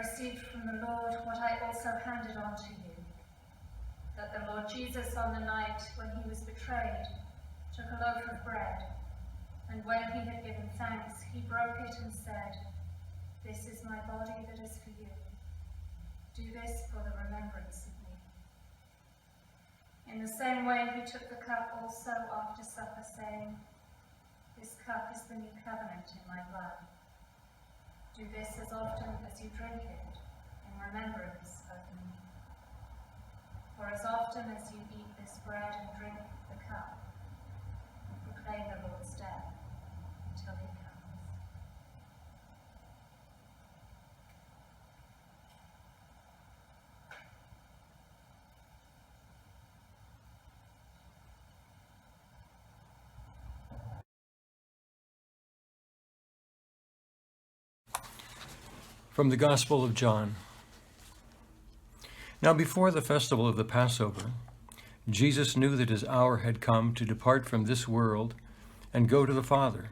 received from the Lord what I also handed on to you, that the Lord Jesus, on the night when he was betrayed, took a loaf of bread, and when he had given thanks, he broke it and said, "This is my body that is for you. Do this for the remembrance of me." In the same way he took the cup also after supper, saying, "This cup is the new covenant in my blood. Do this as often as you drink it in remembrance of me. For as often as you eat this bread and drink the cup, you proclaim the Lord's death until he comes." From the Gospel of John. Now before the festival of the Passover, Jesus knew that his hour had come to depart from this world and go to the Father.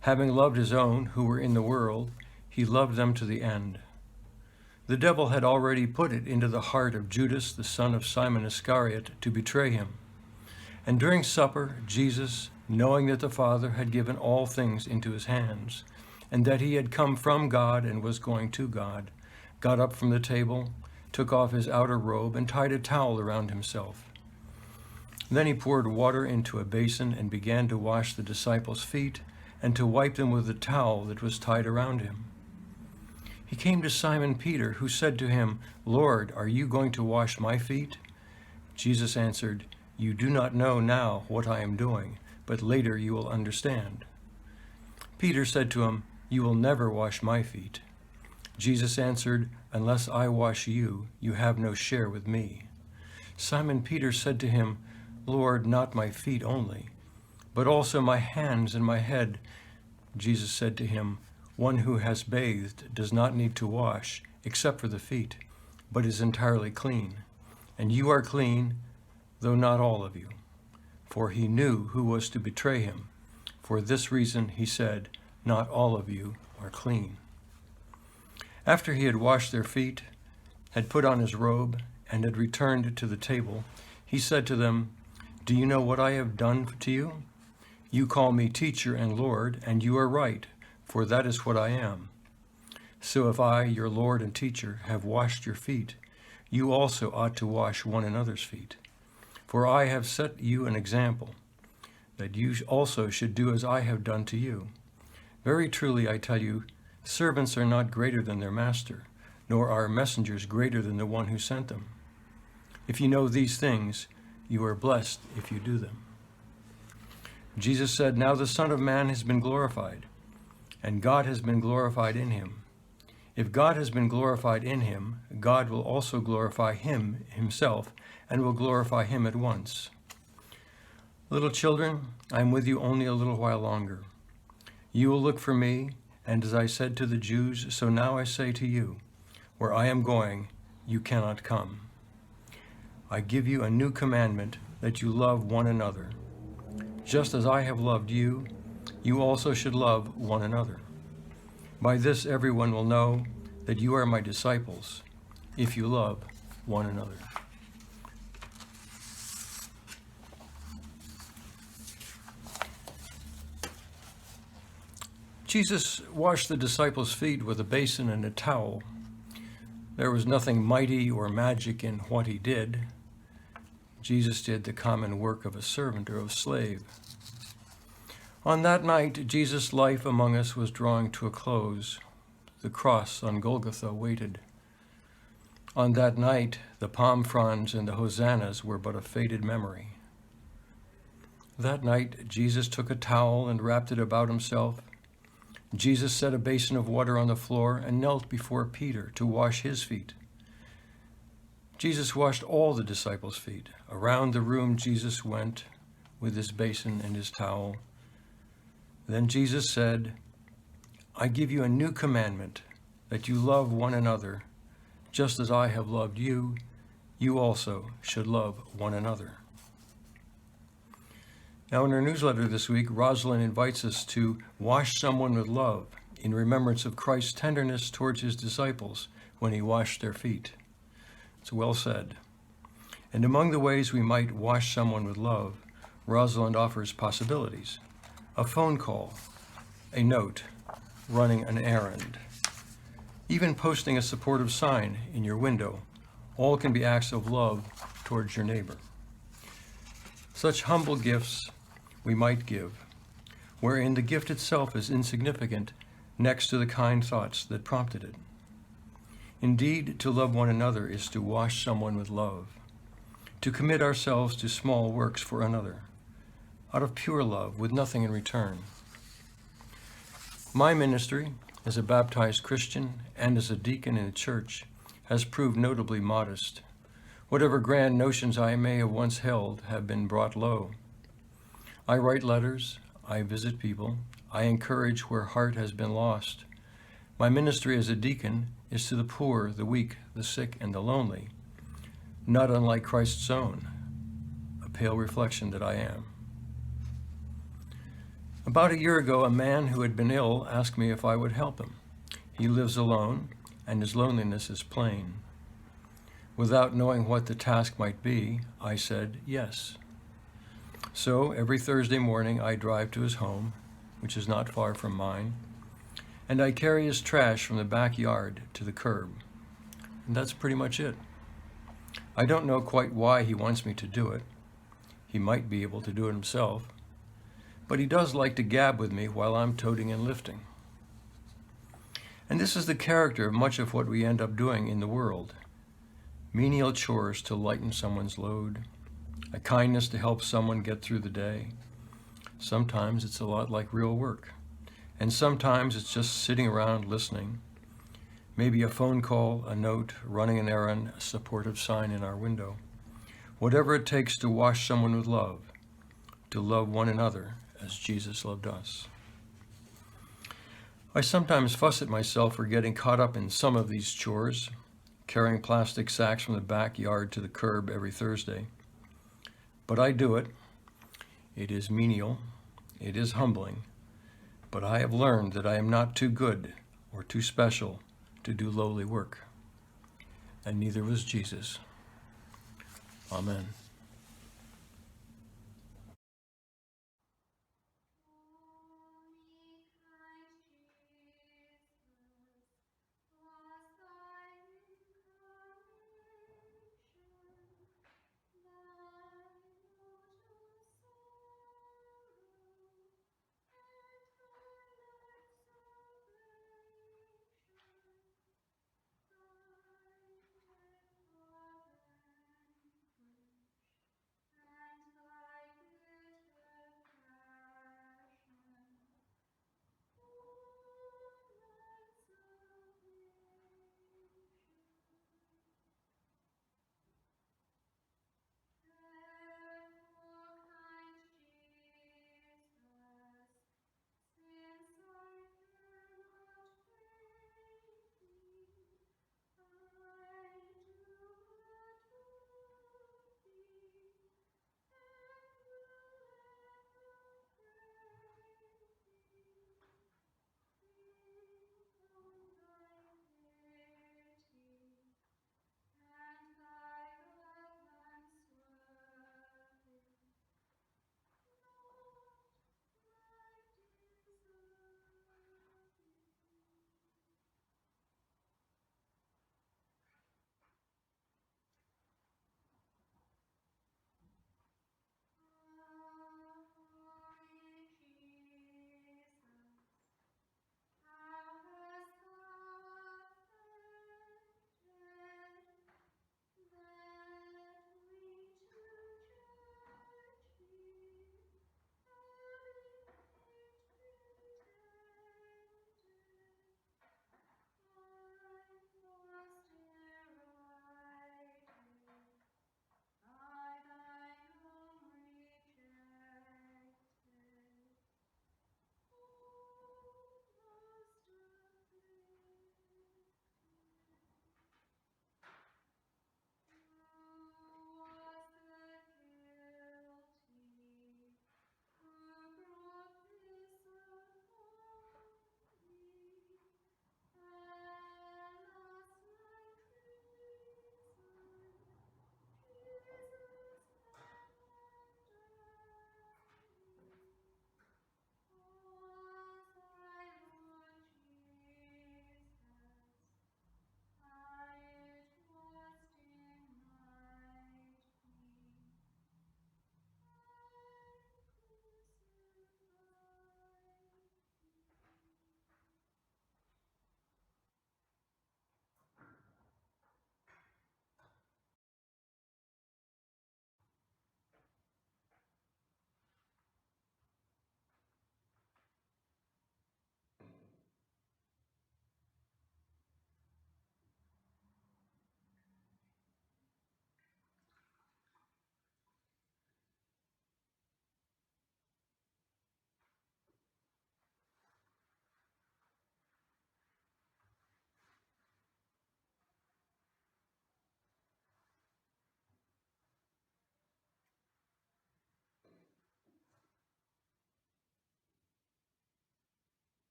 Having loved his own who were in the world, he loved them to the end. The devil had already put it into the heart of Judas, the son of Simon Iscariot, to betray him. And during supper, Jesus, knowing that the Father had given all things into his hands, and that he had come from God and was going to God, got up from the table, took off his outer robe, and tied a towel around himself. Then he poured water into a basin and began to wash the disciples' feet and to wipe them with the towel that was tied around him. He came to Simon Peter, who said to him, "Lord, are you going to wash my feet?" Jesus answered, "You do not know now what I am doing, but later you will understand." Peter said to him, "You will never wash my feet." Jesus answered, "Unless I wash you, you have no share with me." Simon Peter said to him, "Lord, not my feet only, but also my hands and my head." Jesus said to him, "One who has bathed does not need to wash except for the feet, but is entirely clean. And you are clean, though not all of you." For he knew who was to betray him. For this reason he said, "Not all of you are clean." After he had washed their feet, had put on his robe, and had returned to the table, he said to them, "Do you know what I have done to you? You call me teacher and Lord, and you are right, for that is what I am. So if I, your Lord and teacher, have washed your feet, you also ought to wash one another's feet. For I have set you an example, that you also should do as I have done to you. Very truly I tell you, servants are not greater than their master, nor are messengers greater than the one who sent them. If you know these things, you are blessed if you do them." Jesus said, "Now the Son of Man has been glorified, and God has been glorified in him. If God has been glorified in him, God will also glorify him himself, and will glorify him at once. Little children, I am with you only a little while longer. You will look for me, and as I said to the Jews, so now I say to you, where I am going, you cannot come. I give you a new commandment, that you love one another. Just as I have loved you, you also should love one another. By this everyone will know that you are my disciples, if you love one another." Jesus washed the disciples' feet with a basin and a towel. There was nothing mighty or magic in what he did. Jesus did the common work of a servant or a slave. On that night, Jesus' life among us was drawing to a close. The cross on Golgotha waited. On that night, the palm fronds and the hosannas were but a faded memory. That night, Jesus took a towel and wrapped it about himself. Jesus set a basin of water on the floor and knelt before Peter to wash his feet. Jesus washed all the disciples' feet. Around the room Jesus went with his basin and his towel. Then Jesus said, "I give you a new commandment, that you love one another. Just as I have loved you, you also should love one another." Now in our newsletter this week, Rosalind invites us to wash someone with love in remembrance of Christ's tenderness towards his disciples when he washed their feet. It's well said. And among the ways we might wash someone with love, Rosalind offers possibilities. A phone call, a note, running an errand, even posting a supportive sign in your window, all can be acts of love towards your neighbor. Such humble gifts we might give, wherein the gift itself is insignificant next to the kind thoughts that prompted it. Indeed, to love one another is to wash someone with love, to commit ourselves to small works for another, out of pure love, with nothing in return. My ministry, as a baptized Christian and as a deacon in a church, has proved notably modest. Whatever grand notions I may have once held have been brought low. I write letters, I visit people, I encourage where heart has been lost. My ministry as a deacon is to the poor, the weak, the sick, and the lonely, not unlike Christ's own, a pale reflection that I am. About a year ago, a man who had been ill asked me if I would help him. He lives alone, and his loneliness is plain. Without knowing what the task might be, I said yes. So every Thursday morning I drive to his home, which is not far from mine, and I carry his trash from the backyard to the curb. And that's pretty much it. I don't know quite why he wants me to do it. He might be able to do it himself, but he does like to gab with me while I'm toting and lifting. And this is the character of much of what we end up doing in the world. Menial chores to lighten someone's load, a kindness to help someone get through the day. Sometimes it's a lot like real work, and sometimes it's just sitting around listening. Maybe a phone call, a note, running an errand, a supportive sign in our window. Whatever it takes to wash someone with love, to love one another as Jesus loved us. I sometimes fuss at myself for getting caught up in some of these chores, carrying plastic sacks from the backyard to the curb every Thursday. But I do it. It is menial, it is humbling, but I have learned that I am not too good or too special to do lowly work, and neither was Jesus. Amen.